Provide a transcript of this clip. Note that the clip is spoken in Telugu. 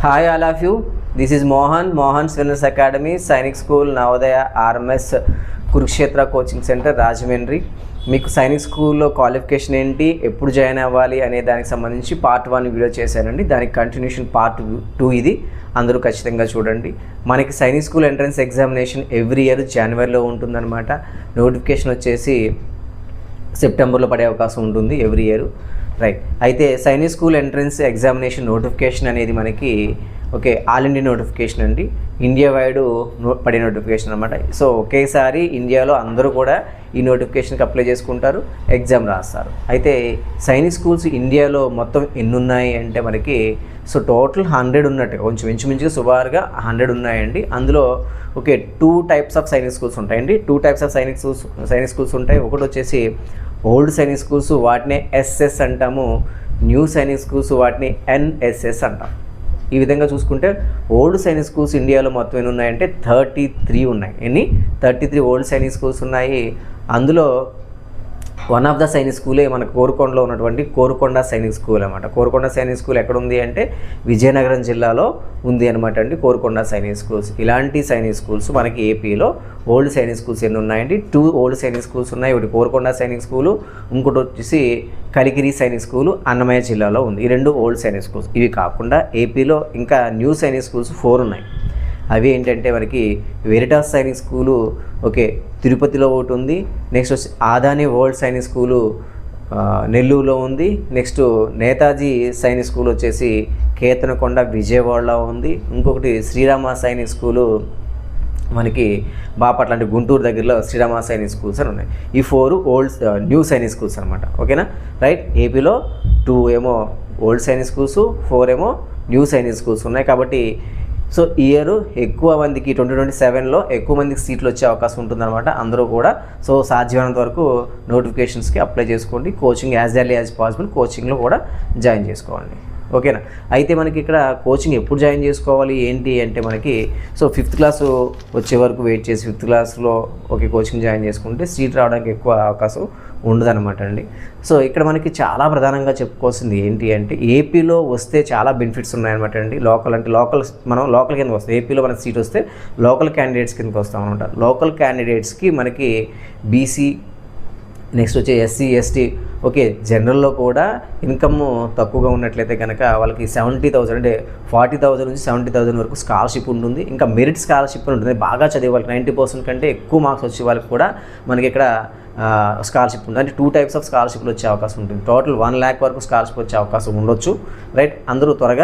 Hi all of you, this is Mohan Swinners Academy, Sainik School, Navodaya, RMS, Kurukshetra coaching centre Rajahmundry. మీకు సైనిక్ స్కూల్లో క్వాలిఫికేషన్ ఏంటి, ఎప్పుడు జాయిన్ అవ్వాలి అనే దానికి సంబంధించి పార్ట్ 1 వీడియో చేశానండి. దానికి కంటిన్యూషన్ పార్ట్ 2 ఇది. అందరూ ఖచ్చితంగా చూడండి. మనకి Sainik school entrance examination every year జనవరిలో ఉంటుందన్నమాట. నోటిఫికేషన్ వచ్చేసి సెప్టెంబర్లో పడే అవకాశం ఉంటుంది ఎవ్రీ ఇయర్, రైట్. అయితే Sainik school entrance examination notification అనేది మనకి ఆల్ ఇండియా నోటిఫికేషన్ అండి. ఇండియా వైడ్ పడే నోటిఫికేషన్ అనమాట. సో ఒకేసారి ఇండియాలో అందరూ కూడా ఈ నోటిఫికేషన్కి అప్లై చేసుకుంటారు, ఎగ్జామ్ రాస్తారు. అయితే సైనిక్ స్కూల్స్ ఇండియాలో మొత్తం ఎన్ని ఉన్నాయి అంటే మనకి టోటల్ 100 ఉన్నట్టు, కొంచెం ఇంచుమించుగా సుమారుగా 100 ఉన్నాయండి. అందులో 2 టైప్స్ ఆఫ్ సైనిక్ స్కూల్స్ ఉంటాయండి. 2 టైప్స్ ఆఫ్ సైనిక్ స్కూల్స్ ఉంటాయి. ఒకటి వచ్చేసి ఓల్డ్ సైనిక్ స్కూల్స్, వాటిని ఎస్ఎస్ అంటాము. న్యూ సైనిక్ స్కూల్స్, వాటిని ఎన్ఎస్ఎస్ అంటాం. ఈ విధంగా చూసుకుంటే ఓల్డ్ సైనిక్ స్కూల్స్ ఇండియాలో మొత్తం ఎన్ని ఉన్నాయంటే 33 ఉన్నాయి. 33 ఓల్డ్ సైనిక్ స్కూల్స్ ఉన్నాయి. అందులో వన్ ఆఫ్ ద సైనిక్ స్కూలే మన కోరుకొండలో ఉన్నటువంటి కోరుకొండ సైనిక్ స్కూల్ అనమాట. కోరుకొండ సైనిక్ స్కూల్ ఎక్కడ ఉంది అంటే విజయనగరం జిల్లాలో ఉంది అనమాట అండి, కోరుకొండ సైనిక్ స్కూల్స్. ఇలాంటి సైనిక్ స్కూల్స్ మనకి ఏపీలో ఓల్డ్ సైనిక్ స్కూల్స్ ఎన్ని ఉన్నాయండి? 2 ఓల్డ్ సైనిక్ స్కూల్స్ ఉన్నాయి. ఒకటి కోరుకొండ సైనిక్ స్కూలు, ఇంకోటి వచ్చేసి కలికిరి సైనిక్ స్కూలు అన్నమయ్య జిల్లాలో ఉంది. ఈ 2 ఓల్డ్ సైనిక్ స్కూల్స్. ఇవి కాకుండా ఏపీలో ఇంకా న్యూ సైనిక్ స్కూల్స్ 4 ఉన్నాయి. అవి ఏంటంటే మనకి వెరిటాస్ సైనిక్ స్కూలు తిరుపతిలో ఒకటి ఉంది. నెక్స్ట్ వచ్చి ఆదాని ఓల్డ్ సైనిక్ స్కూలు నెల్లూరులో ఉంది. నెక్స్ట్ నేతాజీ సైనిక్ స్కూల్ వచ్చేసి కేతనకొండ విజయవాడలో ఉంది. ఇంకొకటి శ్రీరామ సైనిక్ స్కూలు మనకి బాపట్ల అంటే గుంటూరు దగ్గరలో శ్రీరామ సైనిక్ స్కూల్స్ అని ఉన్నాయి. ఈ 4 ఓల్డ్ న్యూ సైనిక్ స్కూల్స్ అనమాట. ఓకేనా, రైట్. ఏపీలో 2 ఏమో ఓల్డ్ సైనిక్ స్కూల్స్, 4 ఏమో న్యూ సైనిక్ స్కూల్స్ ఉన్నాయి. కాబట్టి ఈ ఇయర్ ఎక్కువ మందికి 2027లో ఎక్కువ మందికి సీట్లు వచ్చే అవకాశం ఉంటుందన్నమాట. అందరూ కూడా సాధ్యమైనంత వరకు నోటిఫికేషన్స్కి అప్లై చేసుకోండి. Coaching as early as possible కోచింగ్లో కూడా జాయిన్ చేసుకోండి. ఓకేనా. అయితే మనకి ఇక్కడ కోచింగ్ ఎప్పుడు జాయిన్ చేసుకోవాలి ఏంటి అంటే మనకి 5th క్లాసు వచ్చే వరకు వెయిట్ చేసి 5th క్లాస్లో కోచింగ్ జాయిన్ చేసుకుంటే సీట్ రావడానికి ఎక్కువ అవకాశం ఉండదన్నమాట అండి. ఇక్కడ మనకి చాలా ప్రధానంగా చెప్పుకోవాల్సింది ఏంటి అంటే ఏపీలో వస్తే చాలా బెనిఫిట్స్ ఉన్నాయన్నమాట అండి. మనం లోకల్ కిందకి వస్తాం. ఏపీలో మనకి సీట్ వస్తే లోకల్ క్యాండిడేట్స్ కిందకి వస్తాం అనమాట. లోకల్ క్యాండిడేట్స్కి మనకి బీసీ, నెక్స్ట్ వచ్చి ఎస్సీ ఎస్టీ జనరల్లో కూడా ఇన్కమ్ తక్కువగా ఉన్నట్లయితే కనుక వాళ్ళకి 70,000 అంటే 40,000 నుంచి 70,000 వరకు స్కాలర్షిప్ ఉంటుంది. ఇంకా మెరిట్ స్కాలర్షిప్ ఉంటుంది. బాగా చదివే వాళ్ళకి 90% కంటే ఎక్కువ మార్క్స్ వచ్చే వాళ్ళకి కూడా మనకి ఇక్కడ స్కాలర్షిప్ ఉంటుంది. అంటే 2 టైప్స్ ఆఫ్ స్కాలర్షిప్లు వచ్చే అవకాశం ఉంటుంది. టోటల్ 1 lakh వరకు స్కాలర్షిప్ వచ్చే అవకాశం ఉండొచ్చు, రైట్. అందరూ త్వరగా